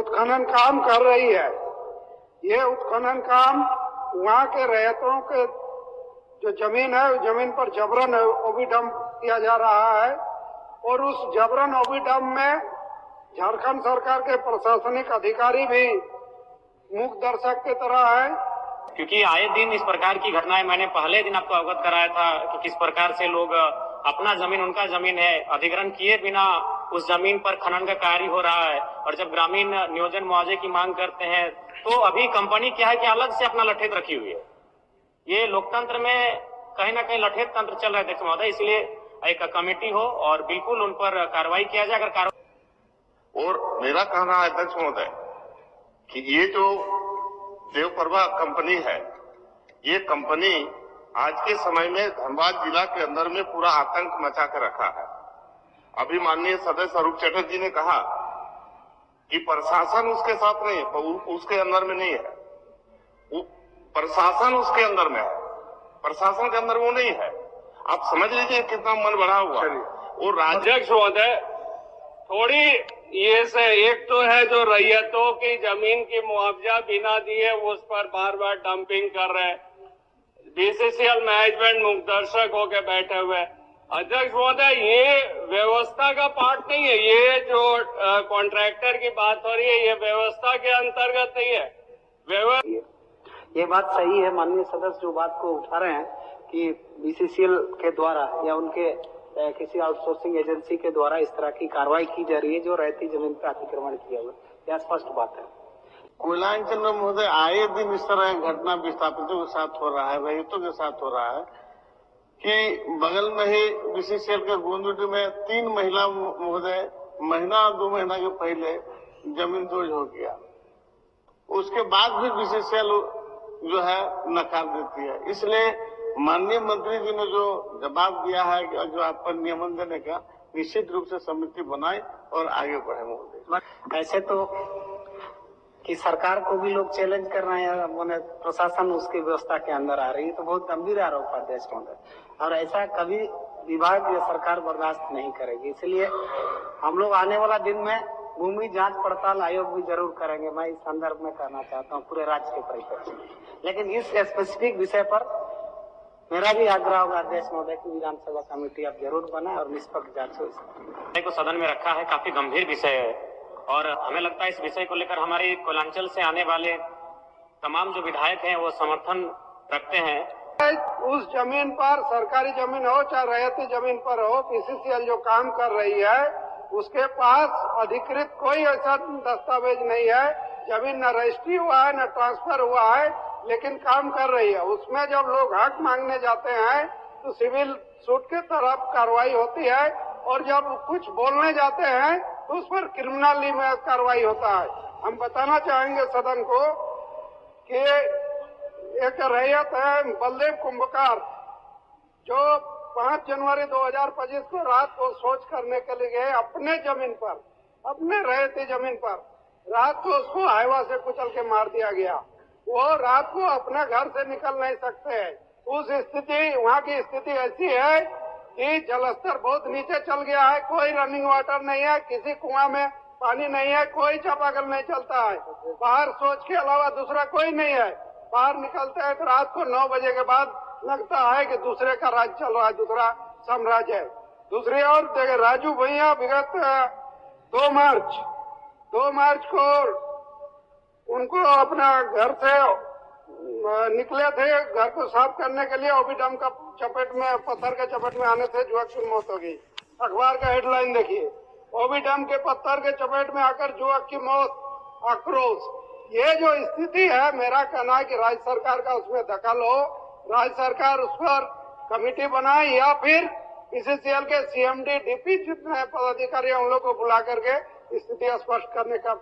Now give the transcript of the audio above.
उत्खनन काम कर रही है। ये उत्खनन काम वहाँ के रैयतों के जो जमीन है, उस जमीन पर जबरन ओबीडम्प किया जा रहा है और उस जबरन ओबीडम्प में झारखंड सरकार के प्रशासनिक अधिकारी भी मूक दर्शक की तरह है। क्योंकि आए दिन इस प्रकार की घटनाएं मैंने पहले दिन आपको अवगत कराया था कि किस प्रकार से लोग अपना जमीन, उनका जमीन है, अधिग्रहण किए बिना उस जमीन पर खनन का कार्य हो रहा है और जब ग्रामीण नियोजन मुआवजे की मांग करते हैं तो अभी कंपनी क्या है कि अलग से अपना लठेत रखी हुई है। ये लोकतंत्र में कहीं ना कहीं लठेत तंत्र चल रहा है अध्यक्ष महोदय, इसलिए एक कमेटी हो और बिल्कुल उन पर कार्रवाई किया जाए। अगर और मेरा कहना है अध्यक्ष महोदय कि ये जो देवप्रभा कंपनी है, ये कंपनी आज के समय में धनबाद जिला के अंदर में पूरा आतंक मचा कर रखा है। अभी माननीय सदस्य अरूप चटर्जी ने कहा कि प्रशासन उसके साथ नहीं है, उसके अंदर में नहीं है, प्रशासन उसके अंदर में है, प्रशासन के अंदर वो नहीं है। आप समझ लीजिए कितना मन बढ़ा हुआ। और अध्यक्ष महोदय, थोड़ी ये से एक तो है जो रैयतों की जमीन की मुआवजा बिना दिए उस पर बार बार डंपिंग कर रहे हैं, बीसीसीएल मैनेजमेंट मुखदर्शक होकर बैठे हुए। अध्यक्ष महोदय, ये व्यवस्था का पार्ट नहीं है। ये जो कॉन्ट्रैक्टर की बात हो रही है, ये व्यवस्था के अंतर्गत नहीं है। ये बात सही है, माननीय सदस्य जो बात को उठा रहे हैं कि बीसीसीएल के द्वारा या उनके किसी आउटसोर्सिंग एजेंसी के द्वारा इस तरह की कार्रवाई की जा रही है जो रहती जमीन पर अतिक्रमण किया हुआ, यह स्पष्ट बात है। कोयलांचल में महोदय आए दिन इस तरह घटना विस्थापितों के साथ हो रहा है, रैयतों के साथ हो रहा है कि बगल में ही बीसीसीएल के गोंदुटी में 3 महिला महोदय महीना 2 महीना के पहले जमीन दोज हो गया, उसके बाद भी बीसीसीएल जो है नकार देती है। इसलिए माननीय मंत्री जी ने जो जवाब दिया है कि जो आप पर नियमन देने का, निश्चित रूप से समिति बनाए और आगे बढ़े महोदय। ऐसे तो कि सरकार को भी लोग चैलेंज कर रहे हैं, मैंने प्रशासन उसकी व्यवस्था के अंदर आ रही है, तो बहुत गंभीर आरोप है अध्यक्ष महोदय, और ऐसा कभी विभाग या सरकार बर्दाश्त नहीं करेगी। इसलिए हम लोग आने वाला दिन में भूमि जांच पड़ताल आयोग भी जरूर करेंगे। मैं इस संदर्भ में कहना चाहता हूँ पूरे राज्य के परिप्रेक्ष्य में, लेकिन इस स्पेसिफिक विषय पर मेरा भी आग्रह होगा अध्यक्ष महोदय की विधानसभा कमेटी आप जरूर बनाए और निष्पक्ष जांच हो। को सदन में रखा है, काफी गंभीर विषय है और हमें लगता है इस विषय को लेकर हमारे कोयलांचल से आने वाले तमाम जो विधायक हैं वो समर्थन रखते हैं। उस जमीन पर, सरकारी जमीन हो चाहे रैयती जमीन पर हो, बीसीसीएल जो काम कर रही है उसके पास अधिकृत कोई ऐसा दस्तावेज नहीं है। जमीन न रजिस्ट्री हुआ है न ट्रांसफर हुआ है, लेकिन काम कर रही है। उसमें जब लोग हक मांगने जाते हैं तो सिविल सूट के तरफ कार्रवाई होती है और जब कुछ बोलने जाते हैं तो उस पर क्रिमिनली में कार्रवाई होता है। हम बताना चाहेंगे सदन को कि एक रैयत है बलदेव कुंभकार, जो 5 जनवरी 2025 को रात को शौच करने के लिए गए अपने जमीन पर, अपने रैयती जमीन पर, रात को उसको हाईवा से कुचल के मार दिया गया। वो रात को अपने घर से निकल नहीं सकते हैं। उस स्थिति, वहाँ की स्थिति ऐसी है कि जलस्तर बहुत नीचे चल गया है, कोई रनिंग वाटर नहीं है, किसी कुआं में पानी नहीं है, कोई चापाकल नहीं चलता है, बाहर शौच के अलावा दूसरा कोई नहीं है। बाहर निकलते हैं तो रात को 9 बजे के बाद लगता है कि दूसरे का राज चल रहा है, दूसरा साम्राज्य है। दूसरी ओर देखे राजू भैया विगत 2 मार्च को उनको अपना घर से निकले थे, घर को साफ करने के लिए, ओबीडम्प का चपेट में, पत्थर के चपेट में आने से युवक की मौत हो गई। अखबार का हेडलाइन देखिए, ओबीडम्प के पत्थर के चपेट में आकर युवक की मौत, आक्रोश। ये जो स्थिति है, मेरा कहना है कि राज्य सरकार का उसमें दखल हो, राज्य सरकार उस पर कमेटी बनाए या फिर बीसीसीएल के सीएमडी, डीपी जितने पदाधिकारी हैं उन लोग को बुला करके स्थिति स्पष्ट करने का